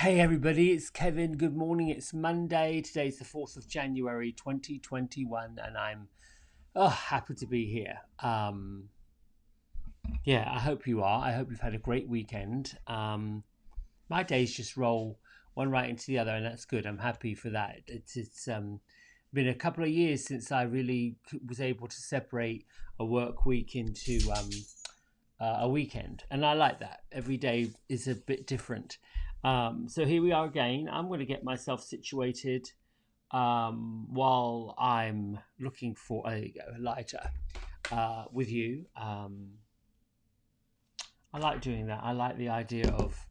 Hey everybody, it's Kevin. Good morning. It's Monday. Today's the 4th of January 2021 and I'm happy to be here. I hope you are. I hope you've had a great weekend. My days just roll one right into the other and that's good. I'm happy for that. It's been a couple of years since I really was able to separate a work week into a weekend, and I like that. Every day is a bit different. So here we are again. I'm going to get myself situated while I'm looking for there you go, a lighter with you. I like doing that. I like the idea of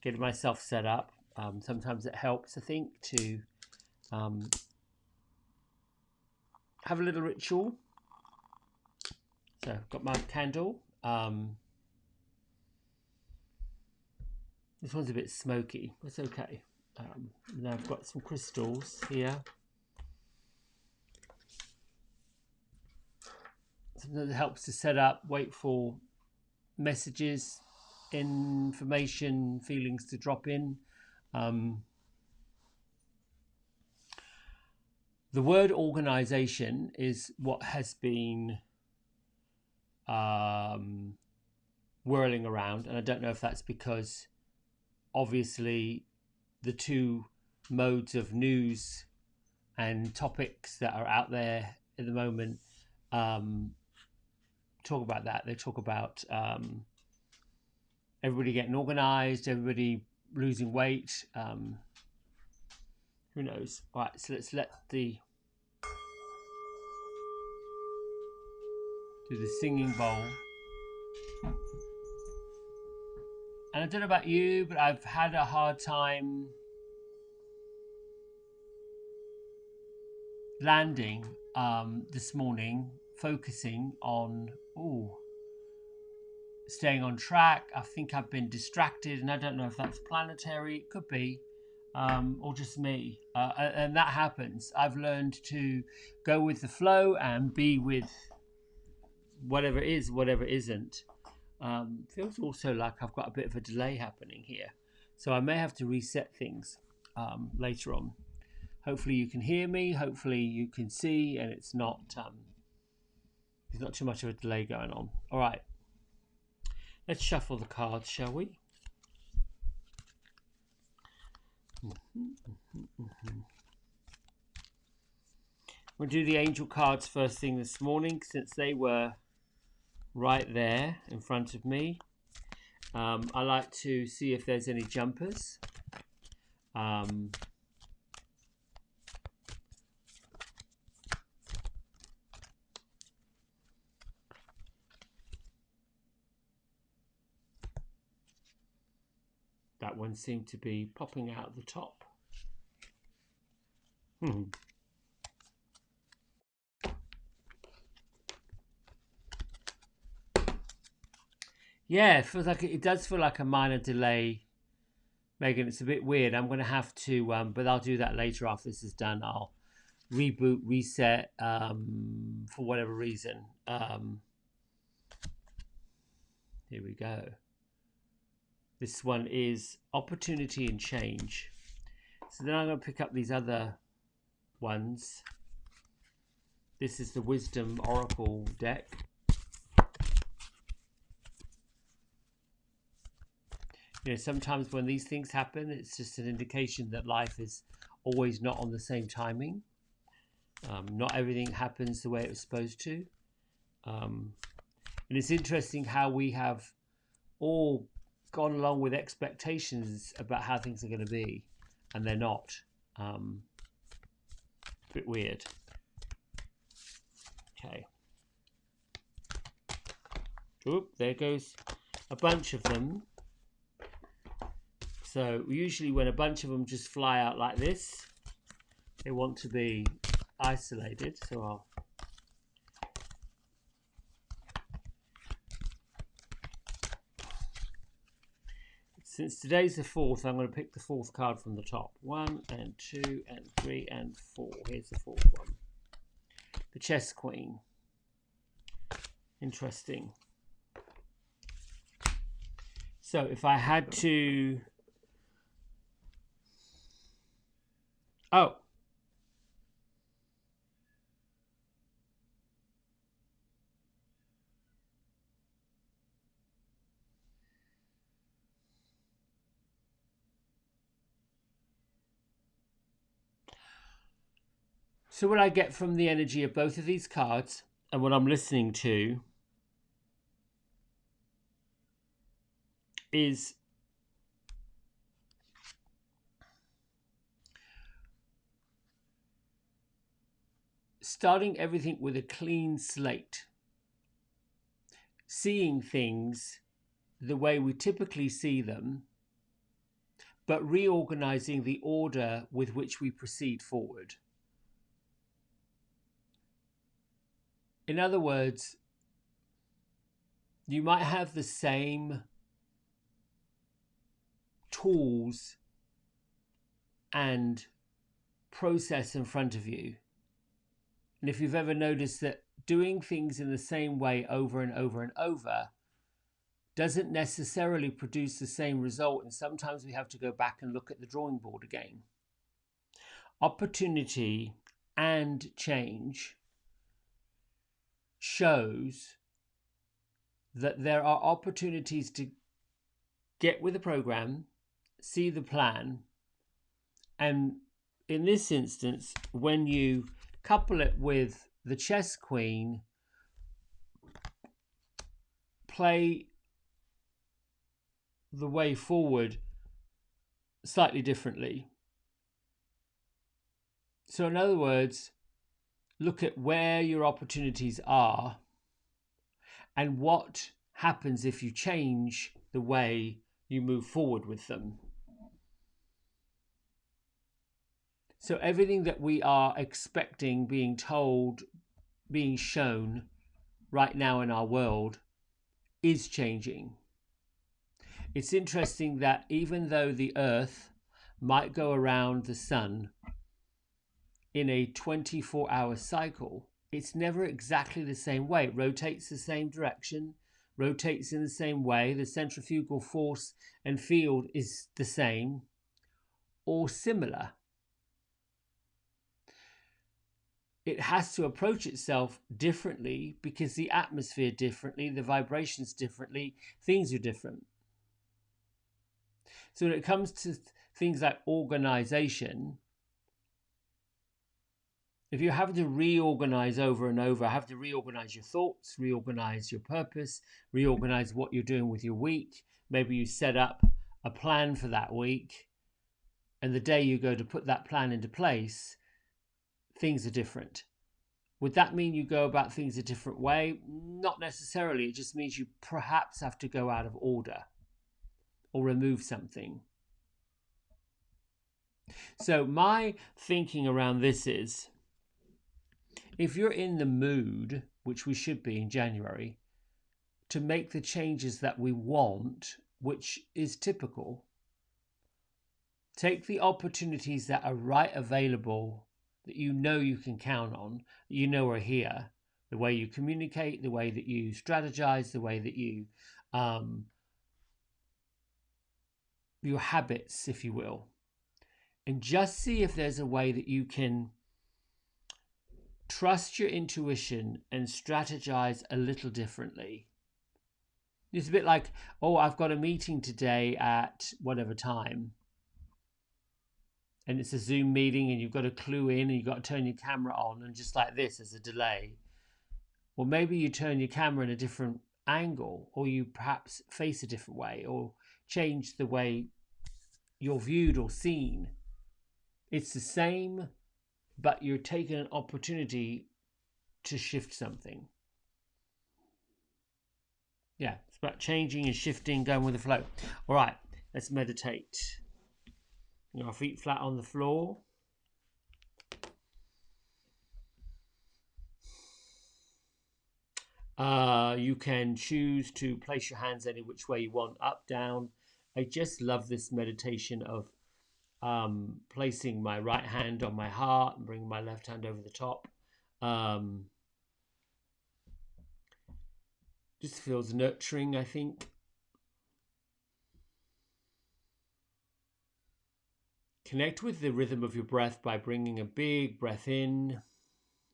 getting myself set up. Sometimes it helps, I think, to have a little ritual. So I've got my candle. This one's a bit smoky. It's okay. Now I've got some crystals here. Something that helps to set up, wait for messages, information, feelings to drop in. The word organization is what has been whirling around, and I don't know if that's because obviously the two modes of news and topics that are out there at the moment talk about that. They talk about everybody getting organized, everybody losing weight. Who knows? All right, so let's do the singing bowl. And I don't know about you, but I've had a hard time landing this morning, focusing on staying on track. I think I've been distracted, and I don't know if that's planetary. It could be, or just me. And that happens. I've learned to go with the flow and be with whatever is, whatever isn't. Feels also like I've got a bit of a delay happening here, so I may have to reset things later on. Hopefully you can hear me. Hopefully you can see, and it's not too much of a delay going on. All right, let's shuffle the cards, shall we? We'll do the angel cards first thing this morning, since they were right there in front of me. I like to see if there's any jumpers. That one seemed to be popping out the top. Yeah, it does feel like a minor delay, Megan. It's a bit weird. I'm going to have to, but I'll do that later after this is done. I'll reboot, reset for whatever reason. Here we go. This one is opportunity and change. So then I'm going to pick up these other ones. This is the Wisdom Oracle deck. You know, sometimes when these things happen, it's just an indication that life is always not on the same timing. Not everything happens the way it was supposed to. And it's interesting how we have all gone along with expectations about how things are going to be, and they're not. A bit weird. Okay. Oop, there goes a bunch of them. So usually when a bunch of them just fly out like this, they want to be isolated. So since today's the 4th, I'm going to pick the 4th card from the top. 1 and 2 and 3 and 4. Here's the 4th one. The Chess Queen. Interesting. So if I had to Oh, so what I get from the energy of both of these cards and what I'm listening to is starting everything with a clean slate, seeing things the way we typically see them, but reorganizing the order with which we proceed forward. In other words, you might have the same tools and process in front of you. And if you've ever noticed that doing things in the same way over and over and over doesn't necessarily produce the same result, and sometimes we have to go back and look at the drawing board again. Opportunity and change shows that there are opportunities to get with the program, see the plan, and in this instance, when you couple it with the chess queen, play the way forward slightly differently. So in other words, look at where your opportunities are and what happens if you change the way you move forward with them. So everything that we are expecting, being told, being shown right now in our world is changing. It's interesting that even though the Earth might go around the sun in a 24-hour cycle, it's never exactly the same way. It rotates the same direction, rotates in the same way. The centrifugal force and field is the same or similar. It has to approach itself differently because the atmosphere differently, the vibrations differently, things are different. So when it comes to things like organization, if you have to reorganize over and over, have to reorganize your thoughts, reorganize your purpose, reorganize what you're doing with your week. Maybe you set up a plan for that week, and the day you go to put that plan into place, things are different. Would that mean you go about things a different way? Not necessarily. It just means you perhaps have to go out of order or remove something. So my thinking around this is, if you're in the mood, which we should be in January, to make the changes that we want, which is typical, take the opportunities that are right available, that you know you can count on, that you know are here, the way you communicate, the way that you strategize, the way that you, your habits, if you will, and just see if there's a way that you can trust your intuition and strategize a little differently. It's a bit like, oh, I've got a meeting today at whatever time, and it's a Zoom meeting and you've got to clue in and you've got to turn your camera on, and just like this, there's a delay. Well, maybe you turn your camera in a different angle, or you perhaps face a different way, or change the way you're viewed or seen. It's the same, but you're taking an opportunity to shift something. Yeah, it's about changing and shifting, going with the flow. All right, let's meditate. Our feet flat on the floor. You can choose to place your hands any which way you want, up, down. I just love this meditation of placing my right hand on my heart and bringing my left hand over the top. Just feels nurturing, I think. Connect with the rhythm of your breath by bringing a big breath in.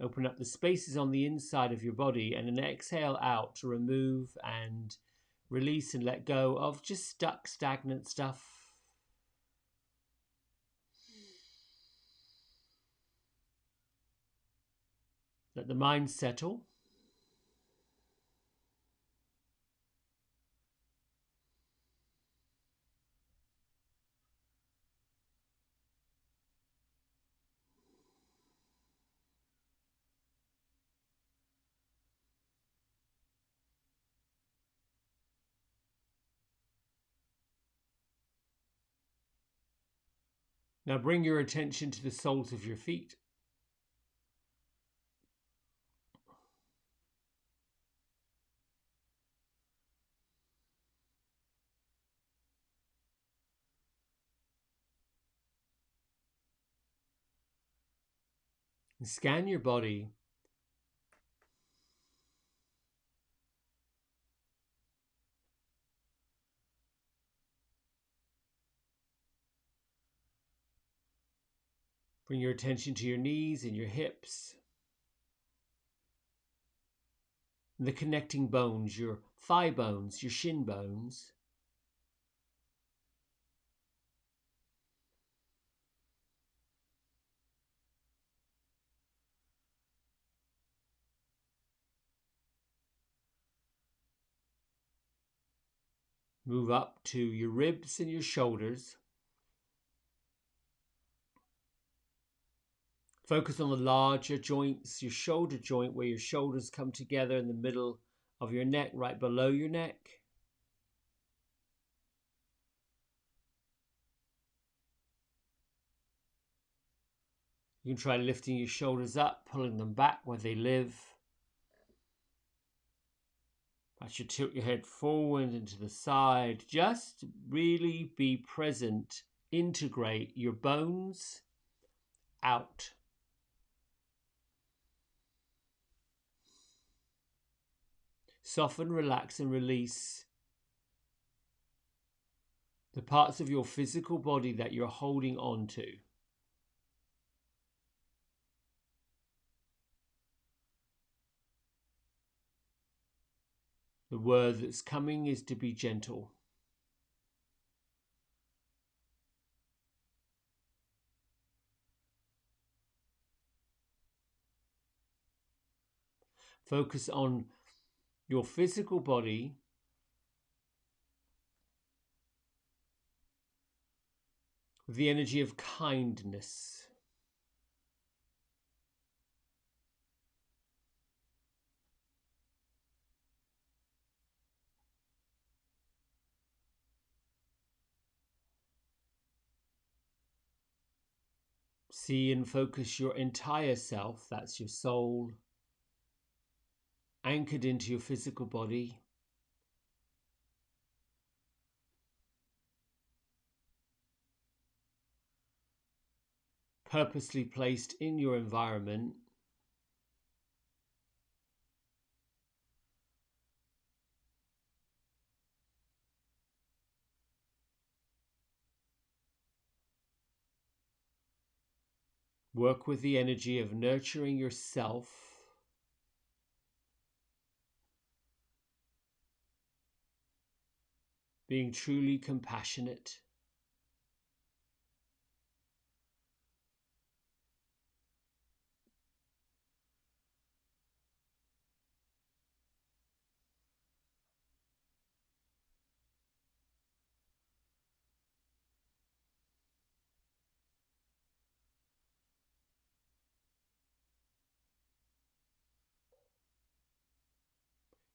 Open up the spaces on the inside of your body, and an exhale out to remove and release and let go of just stuck, stagnant stuff. Let the mind settle. Now bring your attention to the soles of your feet. And scan your body. Bring your attention to your knees and your hips. And the connecting bones, your thigh bones, your shin bones. Move up to your ribs and your shoulders. Focus on the larger joints, your shoulder joint where your shoulders come together in the middle of your neck, right below your neck. You can try lifting your shoulders up, pulling them back where they live. I should tilt your head forward and to the side. Just really be present. Integrate your bones out. Soften, relax, and release the parts of your physical body that you're holding on to. The word that's coming is to be gentle. Focus on your physical body with the energy of kindness. See and focus your entire self, that's your soul, anchored into your physical body. Purposely placed in your environment. Work with the energy of nurturing yourself. Being truly compassionate.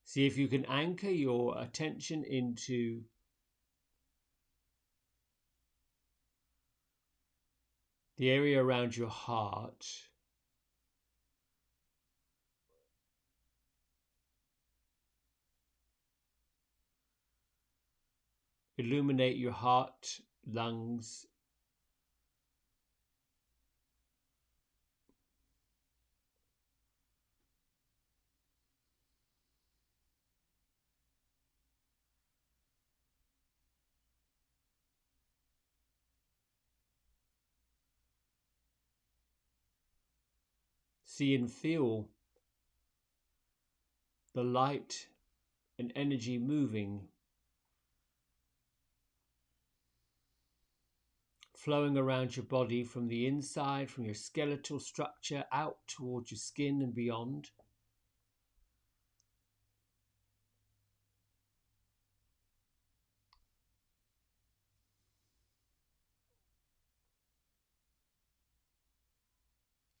See if you can anchor your attention into the area around your heart. Illuminate your heart, lungs. See and feel the light and energy moving, flowing around your body from the inside, from your skeletal structure out towards your skin and beyond.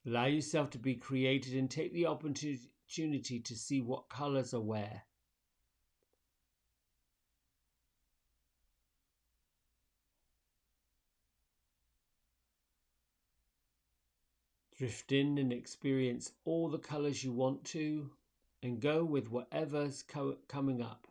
Allow yourself to be creative and take the opportunity to see what colors are where. Drift in and experience all the colors you want to, and go with whatever's coming up.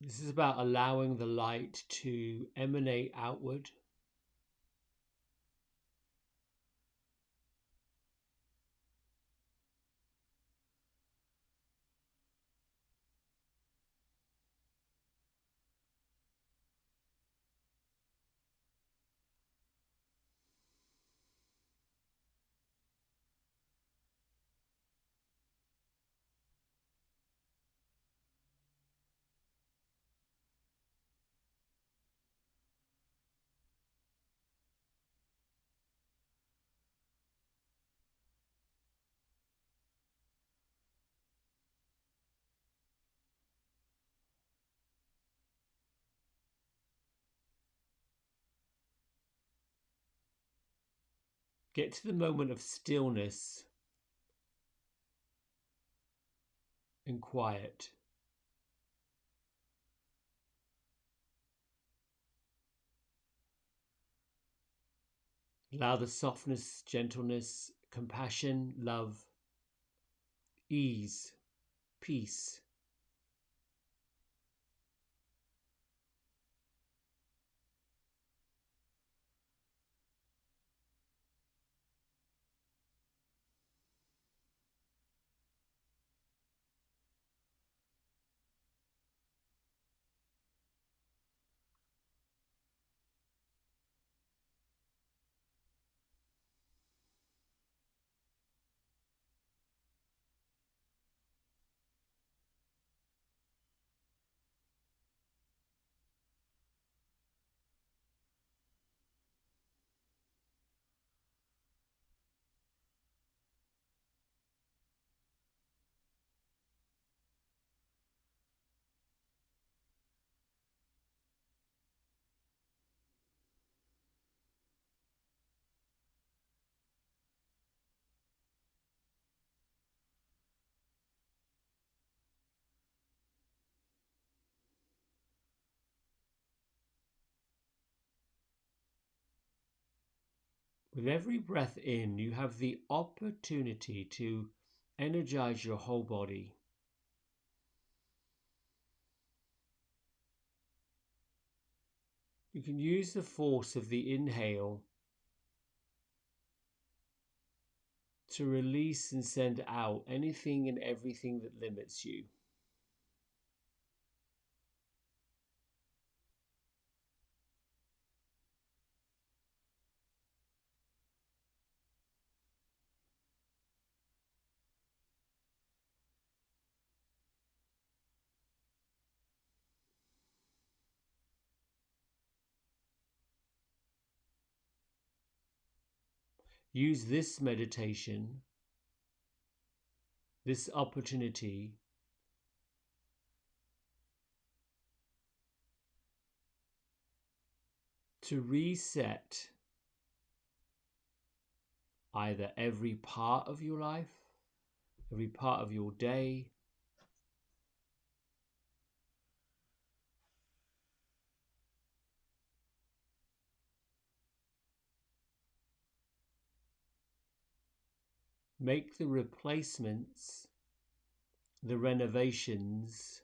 This is about allowing the light to emanate outward. Get to the moment of stillness and quiet. Allow the softness, gentleness, compassion, love, ease, peace. With every breath in, you have the opportunity to energize your whole body. You can use the force of the inhale to release and send out anything and everything that limits you. Use this meditation, this opportunity, to reset either every part of your life, every part of your day, make the replacements, the renovations,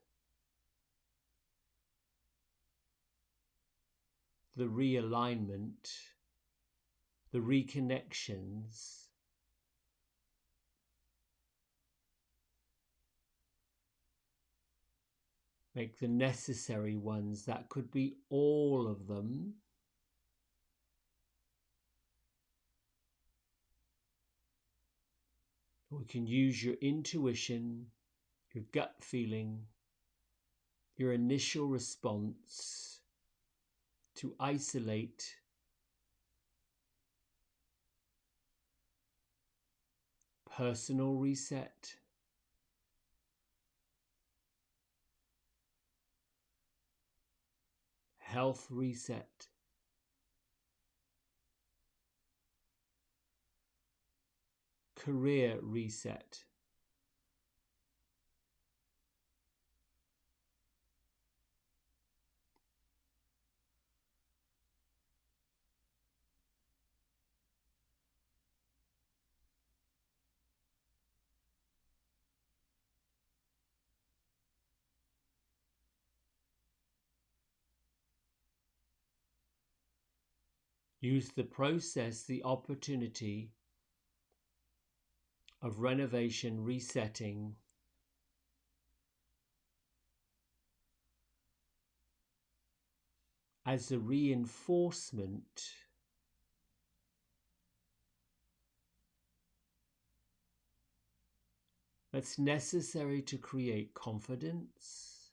the realignment, the reconnections Make the necessary ones. That could be all of them. We can use your intuition, your gut feeling, your initial response to isolate personal reset, health reset, career reset. Use the process, the opportunity of renovation, resetting, as a reinforcement that's necessary to create confidence,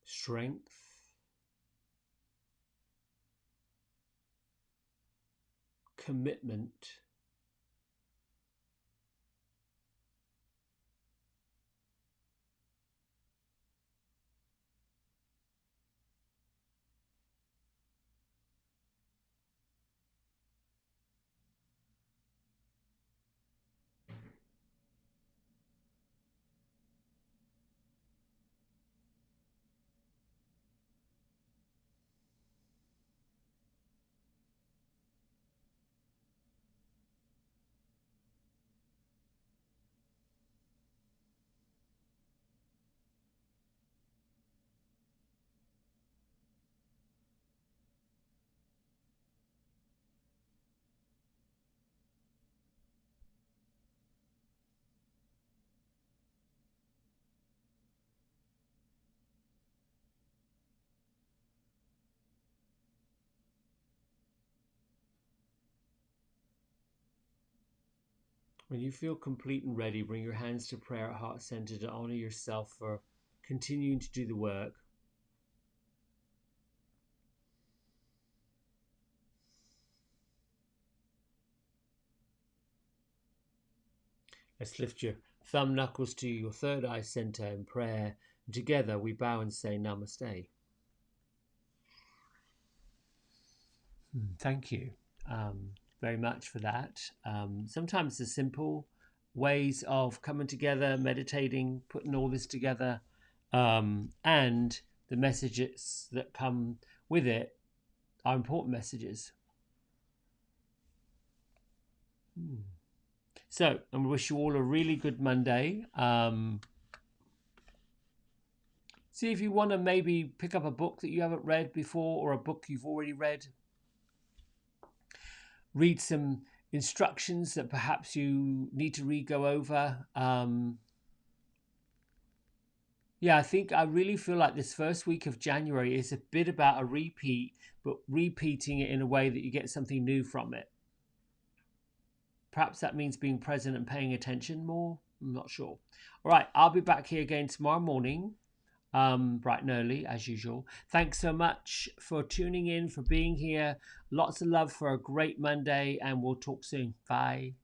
strength, commitment, When you feel complete and ready, bring your hands to prayer at heart center to honor yourself for continuing to do the work. Let's lift your thumb knuckles to your third eye center in prayer. And together we bow and say Namaste. Thank you very much for that. Sometimes the simple ways of coming together, meditating, putting all this together, and the messages that come with it are important messages. So I wish you all a really good Monday. See if you want to maybe pick up a book that you haven't read before or a book you've already read. Read some instructions that perhaps you need to go over. Yeah, I really feel like this first week of January is a bit about a repeat, but repeating it in a way that you get something new from it. Perhaps that means being present and paying attention more. I'm not sure. All right, I'll be back here again tomorrow morning, bright and early as usual. Thanks so much for tuning in, for being here. Lots of love for a great Monday, and we'll talk soon. Bye.